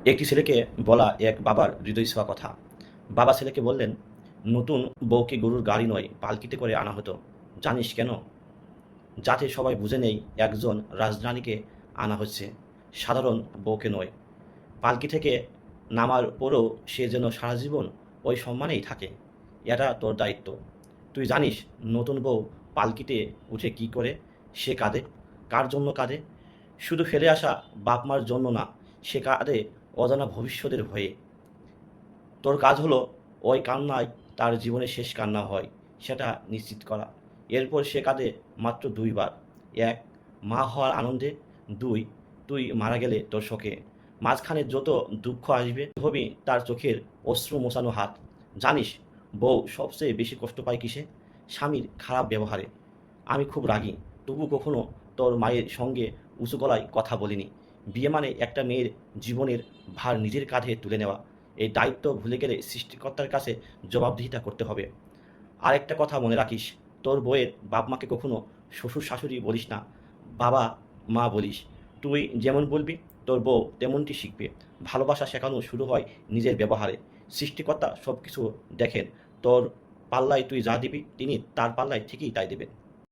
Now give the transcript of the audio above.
একটি ছেলেকে বলা এক বাবার হৃদয় ছোঁয়া কথা। বাবা ছেলেকে বললেন, নতুন বউকে গরুর গাড়ি নয় পালকিতে করে আনা হতো। জানিস কেন? যাতে সবাই বুঝে নেই একজন রাজরানীকে আনা হচ্ছে, সাধারণ বউকে নয়। পালকি থেকে নামার পরও সে যেন সারা জীবন ওই সম্মানেই থাকে। এটা তোর দায়িত্ব। তুই জানিস নতুন বউ পালকিতে উঠে কি করে? সে কাঁদে। কার জন্য কাঁদে? শুধু ফেলে আসা বাপ মার জন্য না, সে কাঁদে অজানা ভবিষ্যতের ভয়ে। তোর কাজ হলো ওই কান্নায় তার জীবনের শেষ কান্না হয় সেটা নিশ্চিত করা। এরপর সে কাঁদে মাত্র ২ বার। ১. মা হওয়ার আনন্দে। ২. তুই মারা গেলে তোর শোকে। মাঝখানে যত দুঃখ আসবে হবি তার চোখের অশ্রু মোছানো হাত। জানিস বউ সবচেয়ে বেশি কষ্ট পায় কিসে? স্বামীর খারাপ ব্যবহারে। আমি খুব রাগী, তবু কখনো তোর মায়ের সঙ্গে উঁচু গলায় কথা বলিনি। বিয়ে মানে একটা মেয়ের জীবনের ভার নিজের কাঁধে তুলে নেওয়া। এই দায়িত্ব ভুলে গেলে সৃষ্টিকর্তার কাছে জবাবদিহিতা করতে হবে। আরেকটা কথা মনে রাখিস, তোর বউয়ের বাপ মাকে কখনো শ্বশুর শাশুড়ি বলিস না, বাবা মা বলিস। তুই যেমন বলবি তোর বউ তেমনটি শিখবে। ভালোবাসা শেখানো শুরু হয় নিজের ব্যবহারে। সৃষ্টিকর্তা সব কিছু দেখেন। তোর পাল্লায় তুই যা দিবি তিনি তার পাল্লায় ঠিকই তাই দেবেন।